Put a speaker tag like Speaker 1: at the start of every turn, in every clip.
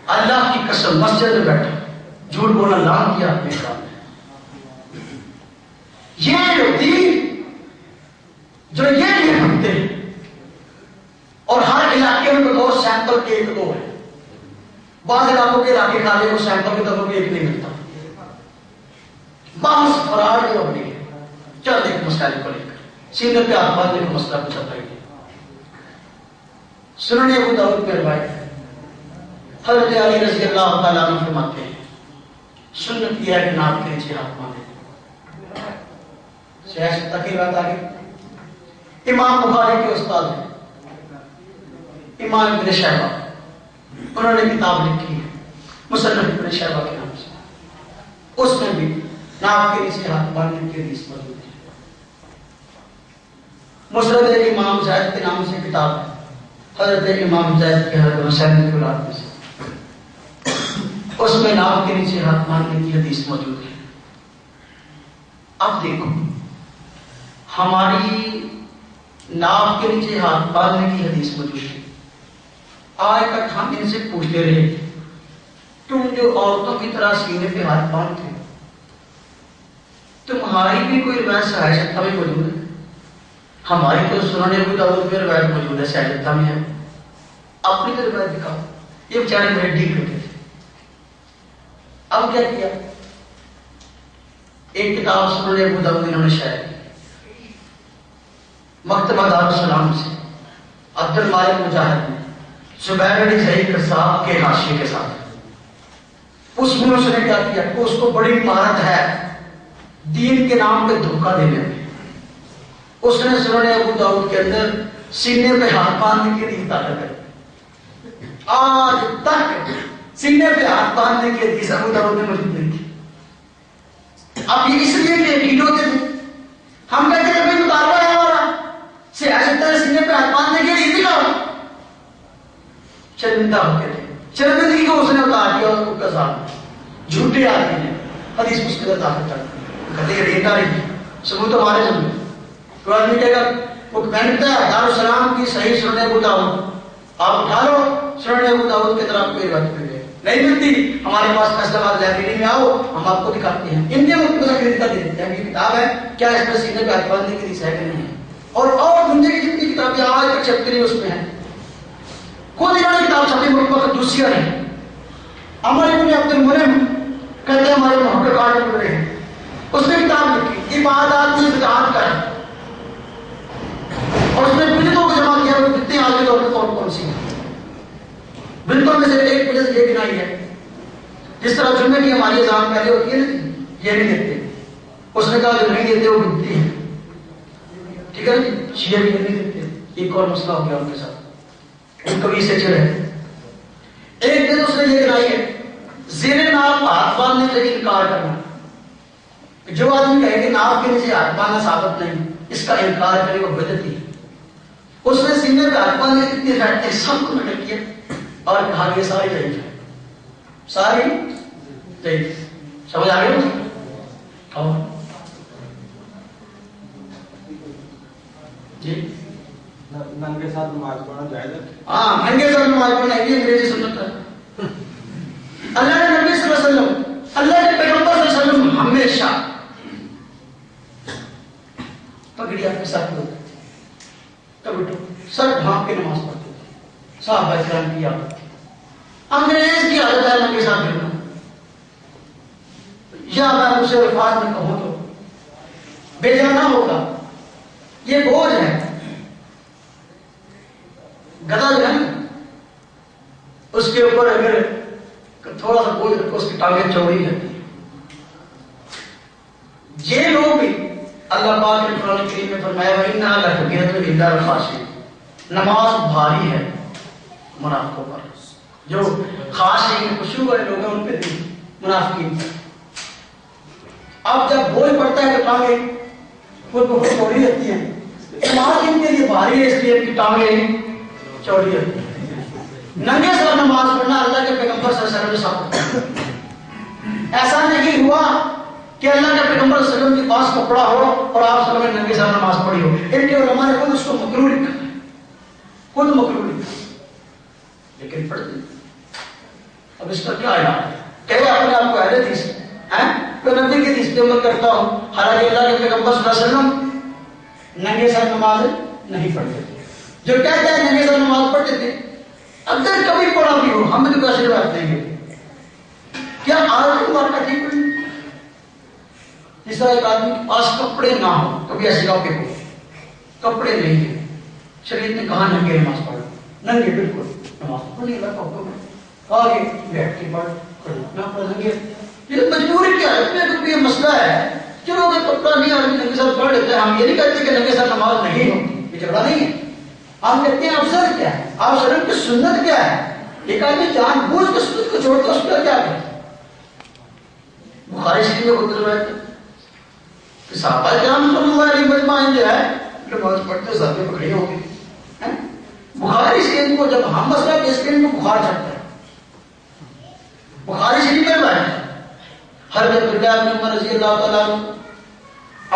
Speaker 1: اللہ کی قسم مسجد میں بیٹھا جھوٹ بولنا لام کیا اپنے کام میں. یہ جو دین جو یہ نہیں رکھتے اور ہر علاقے میں بطور سینپل کے ایک دو ہے. بعض علاقوں کے علاقے کھا لے وہ سینپل کے طور پہ ایک نہیں ملتا. بس فراڈ جو ہو گئی ہے. چل ایک مسائل کو لے کر سینے پہ ہاتھ باندھنے کا مسئلہ کچھ ہوتا ہی نہیں. سنن ابو داؤد میں روایت ہے حضرت علی رضی اللہ تعالیٰ عنہ فرماتے ہیں سنت یہ ہے کہ ناک کے نیچے ہاتھ باندھے. سیاست تک کی بات آگے. امام بخاری کے استاد ہیں امام ابن شیبہ, انہوں نے کتاب لکھی ہے مصنف ابن شیبہ کے نام سے. اس میں بھی ناک کے نیچے ہاتھ باندھنے کی حدیث موجود ہے. مسند امام زید کے نام سے کتاب ہے حضرت امام زید کے حضرت حسین کی اولاد میں سے. اس میں ناک کے نیچے ہاتھ باندھنے کی حدیث موجود ہے. اب دیکھو ہماری ناک کے نیچے ہاتھ باندھنے کی حدیث موجود ہے. آج تک ہم ان سے پوچھتے رہے تم جو عورتوں کی طرح سینے پہ ہاتھ باندھتے ہو تمہاری بھی کوئی روایت صحیح شکتا میں موجود ہے؟ ہماری تو سنن ابو داؤد میں روایت موجود ہے صحیح شکتا میں ہے. اپنی تو روایت دکھاؤ. یہ بیچارے میرے ڈیک ہوتے تھے. اب کیا کیا ایک کتاب سنن ابو داؤد انہوں نے شائع کی مکتبہ دارالسلام سے عبد المالک مجاہد نے زبیر بن زید قصاب کے حاشیے کے ساتھ. اس میں اس نے کیا کیا کہ اس کو بڑی مہارت ہے دین کے نام پہ دھوکہ دینے میں. اس نے سنن ابو داؤد کے اندر سینے پہ ہاتھ باندھنے کی حدیث داخل کر. آج تک سینے پہ ہاتھ باندھنے کی حدیث ابو داؤد میں موجود نہیں تھی. اب یہ اس لیے کہ یقین ہوتے تھے ہم کہتے ہیں کوئی مطالبہ ہے ہمارا سیاست سینے پہ ہاتھ باندھنے کی حدیث دکھاؤ. شرمندہ ہوتے تھے. شرمندگی کو اس نے اتار دیا اور کذاب جھوٹے آدمی نے حدیث اس کے اندر داخل کر دیا. کہتے ہیں ریٹا نہیں ثبوت ہمارے سامنے. تو آدمی کہے گا وہ کہتا ہے دارالسلام کی صحیح سنن ابو داؤد آپ اٹھا لو سنن ابو داؤد کی طرف کوئی روایت مل جائے نہیں ملتی ہمارے پاس فیصلہ آباد لائبریری میں آؤ ہم آپ کو دکھاتے ہیں. ان کے مطلب دے دیتے ہیں یہ کتاب ہے کیا اس میں سینے پہ ہاتھ باندھنے کی حدیث ہے کہ نہیں ہے. اور دنیا کی جتنی کتابیں آج تک چھپتی رہی اس میں ہے. خود انہوں نے کتاب چھپی محبت دوسیا نہیں. عمر ابن عبد المنعم کہتے ہیں ہمارے محقق عالم گزرے ہیں اس نے کتاب لکھی عبادات کی بدعات کا ہے اور اس نے بدعتوں کو جمع کیا وہ بدعتیں آج کے دور میں کون کون سی ہیں. بدعتوں میں سے ایک وجہ سے یہ گنائی ہے جس طرح جمعے کی ہماری اذان پہلے ہوتی ہے نا یہ نہیں دیتے. اس نے کہا جو نہیں دیتے وہ بدعتی ہیں. ٹھیک ہے نا شیعہ بھی نہیں دیتے. ایک اور مسئلہ ہو گیا ان کے ساتھ ان کبھی سے چڑھے. ایک دن اس نے یہ گنائی ہے زیر ناف ہاتھ باندھنے سے انکار کرنا. جو آدمی کہے کہ ناف کے نیچے ہاتھ باندھنا ثابت نہیں اس کا انکار کرے وہ بدعتی. اس نے سینے پہ ہاتھ باندھنے کی اتنی فیکٹیں سب کو نقل کیا اور کہا یہ ساری ضعیف ہے ساری ضعیف. سمجھ آ گئی جی
Speaker 2: ننگے ساتھ نماز پڑھنا جائز ہے.
Speaker 1: ہاں ننگے ساتھ نماز پڑھنا ہے یہ انگریزی سنت ہے. اللہ نے نبی صلی اللہ علیہ وسلم اللہ کے پیغمبر صلی اللہ علیہ وسلم ہمیشہ پگڑی آپ کے ساتھ ہوتی تب سر ڈھانپ کے نماز پڑھتے تھے. صحابہ کرام کی عادت تھی. انگریز کی عادت ہے ننگے ساتھ پھرنا. یا میں اسے الفاظ میں کہوں تو بے جانا ہوگا یہ بوجھ ہے. گدھا جو ہے نا اس کے اوپر اگر تھوڑا سا بوجھ رکھو اس کی ٹانگیں چوڑی رہتی ہیں. یہ لوگ بھی اللہ پاک نے قرآن کریم میں فرمایا وَإِنَّهَا لَكَبِيرَةٌ إِلَّا عَلَى الْخَاشِعِينَ. نماز بھاری ہے منافقوں پر. جو خاشعین خشوع والے لوگ ہیں ان پہ نہیں منافقین پر. اب جب بوجھ پڑتا ہے تو ٹانگیں خود بخود چوڑی رہتی ہیں. نماز ان کے لیے بھاری ہے اس لیے ان کی ٹانگیں چوڑی رہتی ہیں. ننگے سر نماز پڑھنا اللہ کے پیغمبر صلی اللہ علیہ وسلم نے ثابت. ایسا نہیں ہوا کہ اللہ کے پیغمبر صلی اللہ علیہ وسلم کے پاس کپڑا ہو اور آپ صلی اللہ علیہ وسلم نے ننگے سر نماز پڑھی ہو. ان کے علماء نے خود اس کو مکروہ لکھا ہے. خود مکروہ لکھا لیکن پڑھتے اور اس کا کیا علاج ہے؟ کہ اپنے آپ کو اہل حدیث ہے، تو نبی کی حدیث پہ عمل کرتا ہوں. حالانکہ اللہ کے پیغمبر صلی اللہ علیہ وسلم ننگے سر نماز نہیں پڑھتے تھے. جو کہتے ہیں ننگے سر نماز پڑھتے تھے، اگر کبھی پڑھا بھی ہو ہم تو ایسی بات نہیں ہے. کیا آج کی بات کا ٹھیک نہیں؟ جس طرح ایک آدمی کے پاس کپڑے نہ ہو، کبھی ایسی جگہ پہ ہو کپڑے نہیں ہیں، شریعت نے کہا ننگے نماز پڑھو، ننگے بالکل نماز پڑھنی اللہ کا حکم ہے، آگے بیٹھ کے پڑھ نہ پڑھیں گے. یہ مجبوری کیا ہے؟ کوئی مسئلہ ہے، چلو اگر کپڑا نہیں آدمی ننگے سر پڑھ لیتے ہیں. ہم یہ نہیں کہتے کہ ننگے سر نماز نہیں ہوتی، یہ جھگڑا نہیں ہے. ہم کہتے ہیں افضل کیا ہے، آپ شرم کی سنت کیا ہے. ایک آدمی جان بوجھ کے سنت کو چھوڑتا اس پر کیا کرے. بخاری شریف میں خود روایت ہے کہ صحابہ کرام صلی اللہ علیہ وسلم جو ہے نماز پڑھتے صحابے پکڑے ہو گئے. بخاری شریف کو جب ہم مسئلہ پیش کریں تو بخار چڑھتا ہے. بخاری شریف میں روایت ہے حضرت عبداللہ بن عمر رضی اللہ تعالیٰ عنہ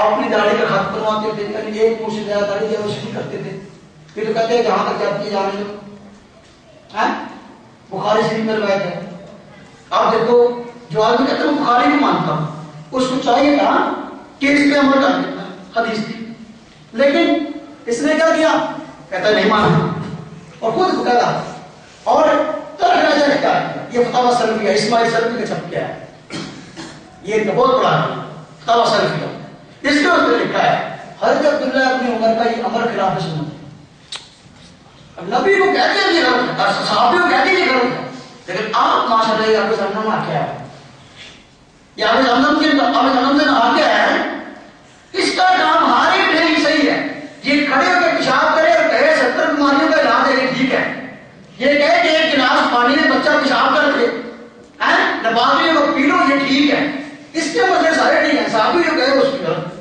Speaker 1: اپنی داڑھی کا خط بنواتے تھے، یعنی ایک منہ سے زیادہ داڑھی جو روشنی کرتے تھے، پھر کہتے ہیں جہاں تک جاتی ہے جانے دو. بخاری شریف میں روایت ہے. آپ دیکھو جو آدمی کہتے ہیں میں بخاری نہیں مانتا ہوں، اس کو چاہیے تھا کہ اس پہ عمل کر دیتا، حدیث تھی، لیکن اس نے کیا کیا؟ کہتا ہے نہیں مانتا اور خود کہتا اور طرح نظر کیا یہ فتاوی سلفیہ اسماعیل سلفی کا چھپ کیا ہے. یہ ایک بہت بڑا ہے فتاوی سلفیہ. اس کے اندر لکھا ہے حضرت عبداللہ ابن عمر کا یہ امر خلاف سنت ہے. اب نبی کو کہتے ہیں یہ غلط ہے، صحابی کو کہتے ہیں یہ غلط ہے، لیکن آپ ماشاءاللہ یہ آپ زمزم آ کیا ہے، یہ آپ زمزم سے نہا کے ہے. اس کا کام ہر ایک نہیں صحیح ہے. یہ کھڑے ہو کے پیشاب کرے اور کہے 70 بیماریوں کا علاج ہے، یہ ٹھیک ہے. یہ کہے کہ ایک گلاس پانی میں بچہ پیشاب کر دے نبازی کو پی لو، یہ ٹھیک ہے. اس کے مسئلے سارے نہیں ہیں. صحابی جو کہے اس کی غلط.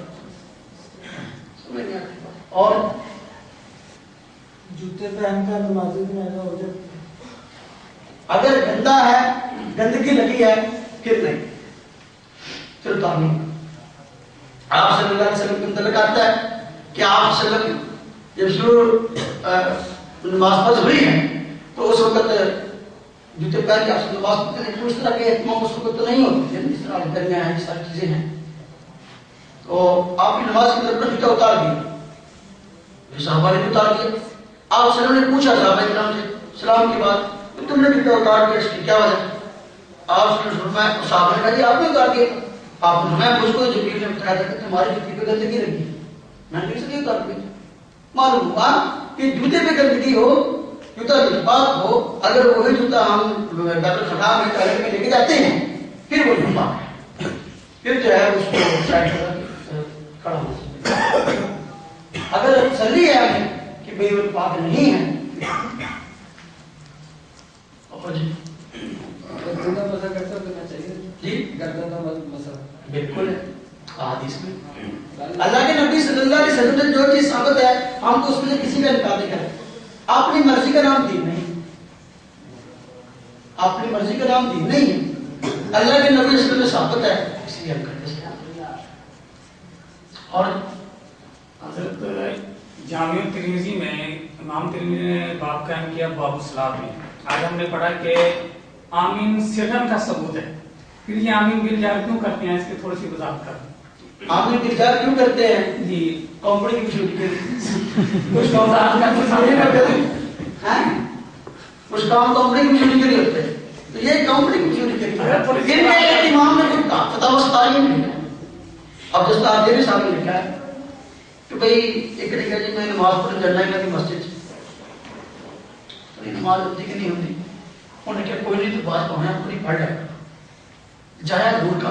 Speaker 1: اور
Speaker 2: جوتے پہن کر نمازی میں ایسا ہو جائے
Speaker 1: اگر گندا ہے، گندگی لگی ہے، پھر نہیں، پھر تو نہیں. آپ صلی اللہ علیہ وسلم کے متعلق آتا ہے کہ آپ صلی اللہ علیہ وسلم جب شروع نماز فرض ہوئی ہے تو اس وقت جوتے پہن کے آپ سے نماز پڑھتے ہیں. اس طرح کے اہتمام اس وقت تو نہیں ہوتے ہیں، اس طرح گرمیاں ہیں، اس ساری چیزیں ہیں. تو آپ کی نماز کے اندر جوتا اتار دیے، صحابہ نے اتار دیا. آپ صلی اللہ علیہ وسلم نے پوچھا صحابہ کرام سے سلام کے بعد کہ تم نے جوتا اتار دیا، اس کی کیا وجہ؟ آپ صلی اللہ علیہ وسلم صحابہ نے کہا جی آپ نے اتار دیا. آپ نے مجھ کو جبریل نے بتایا تھا کہ تمہاری جوتی پہ گندگی لگی ہے، میں نے اس لیے اتار دیا. معلوم ہوا کہ جوتے پہ گندگی ہو، جوتا جذبات ہو، اگر وہی جوتا ہم بیت الخلاء میں ٹوائلٹ میں لے کے جاتے ہیں پھر وہ جھوٹا ہے، پھر جو ہے اس کو سائڈ کھڑا ہو. اگر تسلی ہے ہمیں کہ بھئی وہ پاک نہیں ہے. جی
Speaker 2: گردن کا مسا کرتا دینا چاہیے
Speaker 1: جی
Speaker 2: گردن کا مسا
Speaker 1: بالکل ہے حدیث میں اللہ کے نبی صلی اللہ علیہ وسلم نے جو چیز ثابت ہے ہم تو اس میں سے کسی کا انکار نہیں کریں. اپنی مرضی کا نام دین نہیں، اپنی مرضی کا نام دین نہیں ہے. اللہ کے نبی صلی اللہ علیہ وسلم ثابت ہے اس لیے ہم کرتے ہیں. اور
Speaker 3: حضرت جامع ترمذی میں امام ترمذی نے باب قائم کیا باب الصلاۃ میں. آج ہم نے پڑھا کہ آمین صرفاً کا ثبوت ہے، پھر یہ آمین بالجار کیوں کرتے ہیں، اس کی تھوڑی سی وضاحت کر.
Speaker 1: آمین بالجار کیوں کرتے ہیں؟
Speaker 3: جی
Speaker 1: کمپنی کی چھوٹی کچھ کام کرتے ہیں، کچھ کام کمپنی کی چھوٹی کے لیے ہوتے ہیں، تو یہ کمپنی کی چھوٹی کے لیے. ان میں ایک امام نے کچھ کہا فتاوی ستاری میں لکھا. اب جس طرح یہ بھی سامنے لکھا ہے کہ بھئی ایک لکھا جی میں نماز پڑھنے جانا ہے مسجد نماز ہوتی کہ نہیں ہوتی. انہوں نے کہا کوئی نہیں تو بات پڑھنا پوری پڑھ جایا دور کا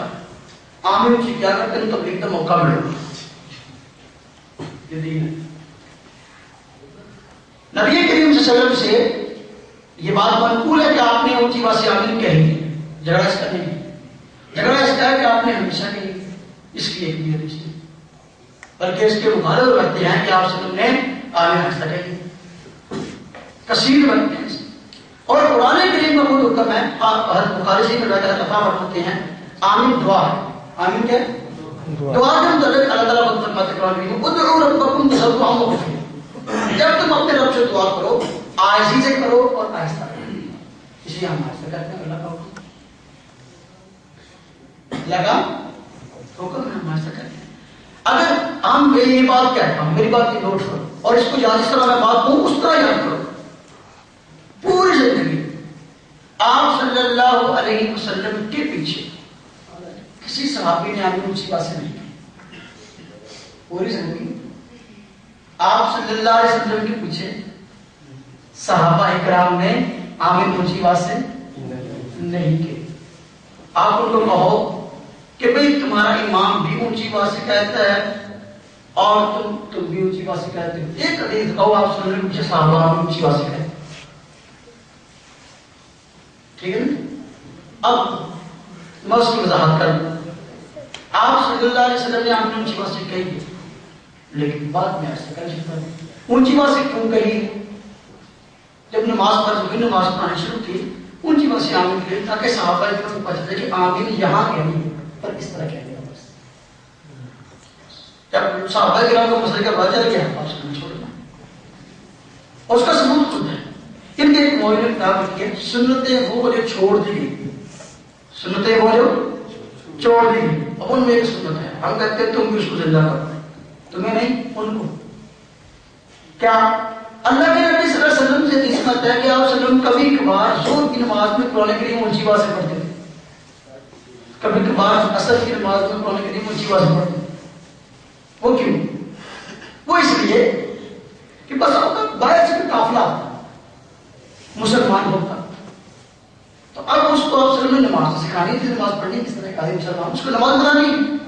Speaker 1: آمین کی کیا کرتے ہیں تبلیغ کا موقع ملے گا. یہ دین ہے. نبی کریم صلی اللہ علیہ وسلم سے یہ بات منقول ہے کہ آپ نے اونچی بات سے آمین کہی. جھگڑا اس کا نہیں، جھگڑا اس کا ہے کہ آپ نے ہمیشہ کہی. اس کی ایک بھی حدیث نہیں، بلکہ اس کے مخالف رکھتے ہیں کہ آپ صلی اللہ علیہ وسلم نے آمین ہمیشہ کہی. کثیر بنتے ہیں اور قرآن کریم کا خود حکم ہے. حضرت بخاری سے روایت دفعہ پڑھتے ہیں آمین دعا ہے. آمین کیا دعا کے متعلق اللہ تعالیٰ کو فرماتے ہیں ادعوا ربکم تضرعا وخفیا. جب تم اپنے رب سے دعا کرو آجزی سے کرو اور آہستہ کرو. اس لیے ہم آہستہ کرتے ہیں اللہ کا حکم. لگا حکم ہے ہمارے سے کرتے ہیں. اگر ہم یہ بات کہتا ہوں، میری بات کی نوٹ کرو اور اس کو یاد، اس طرح میں بات ہوں اس طرح یاد کرو. پوری زندگی آپ صلی اللہ علیہ وسلم کے پیچھے کسی صحابی نے آمین اونچی بات سے نہیں کی. پوری زندگی آپ صلی اللہ علیہ وسلم کے پیچھے صحابہ اکرام نے آمین اونچی بات سے نہیں کی. آپ ان کو کہو کہ بھئی تمہارا امام بھی اونچی بات سے کہتا ہے اور تم بھی اونچی بات سے کہتے ہو. ایک حدیث کہو آپ صلی اللہ علیہ وسلم کے پیچھے صحابہ اونچی بات سے کہتے ہیں. ٹھیک ہے نا؟ اب میں اس کی وضاحت کروں. آپ صلی اللہ علیہ وسلم نے آمین اونچی بات سے کہی ہے، لیکن بعد میں ایسا کر چکا ہے. اونچی بات سے کیوں کہی؟ جب نماز فرض ہوئی، نماز پڑھانی شروع کی، اونچی بات سے آمین کہی تاکہ صحابہ کو پتہ چلے کہ آمین یہاں کہنی ہے پر اس طرح کہنے کا. بس جب صحابہ کرام کو مسئلے کا پتہ چل گیا، آپ سے چھوڑنا. اور اس کا ثبوت خود ہے. ان کے ایک مولانا نے کہا کہ سنتیں وہ جو چھوڑ دی گئی، سنتیں وہ جو چھوڑ دی گئی. اب ان میں ایک سنت ہے، ہم کہتے ہیں تم بھی اس کو زندہ کرو، تمہیں نہیں ان کو. کیا اللہ کے نبی صلی اللہ علیہ وسلم سے حدیث میں آتا ہے کہ آپ صلی اللہ علیہ وسلم کبھی کبھار ظہر کی نماز میں قرآن کریم اونچی آواز سے پڑھتے تھے، کبھی کبھار عصر کی نماز میں قرآن کریم اونچی آواز سے پڑھتے تھے. وہ کیوں؟ وہ اس لیے کہ بس آپ کا باہر سے قافلہ آتا مسلمان ہوتا، تو اب اس کو آپ صلی اللہ علیہ وسلم نے نماز سکھانی تھی، نماز پڑھنی کس طرح کا مسلمان، اس کو نماز بنانی.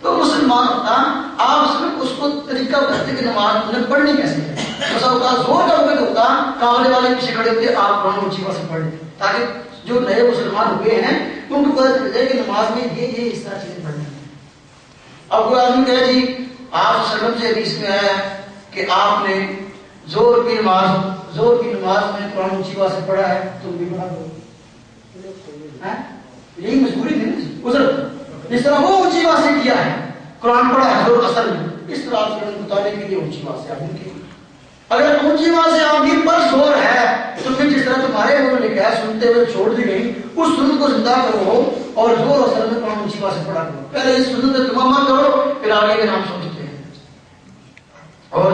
Speaker 1: تو مسلمان ہوتا آپ صرف اس کو طریقہ بتاتے کہ نماز انہیں پڑھنی کیسے ہے. بس ہوتا زور کا وقت ہوتا قافلے والے پیچھے کھڑے ہوتے آپ قرآن اونچی آواز سے پڑھ لیں تاکہ جو نئے مسلمان ہوئے ہیں ان کو پتہ چل جائے کہ نماز میں یہ اس طرح چیزیں پڑھنی ہیں. اب کوئی آدمی کہے جی آپ صلی اللہ علیہ وسلم سے حدیث میں آیا ہے کہ آپ نے زور کی نماز میں قرآن اونچی آواز سے پڑھا ہے، تم بھی پڑھا دو. یہی مجبوری نہیں گزر. جس طرح وہ اونچی آواز سے کیا ہے، قرآن پڑھا ہے زور اثر میں، اس طرح آپ سے بتانے کے لیے اونچی آواز سے آمین کی. اگر اونچی آواز سے آمین پر زور ہے تو پھر جس طرح تمہارے انہوں نے کہا سنتے ہوئے چھوڑ دی گئی، اس سنت کو زندہ کرو اور زور اثر میں قرآن اونچی آواز سے پڑھا کرو. پہلے اس سنت تمام کرو، پھر آگے کے نام سوچتے ہیں. اور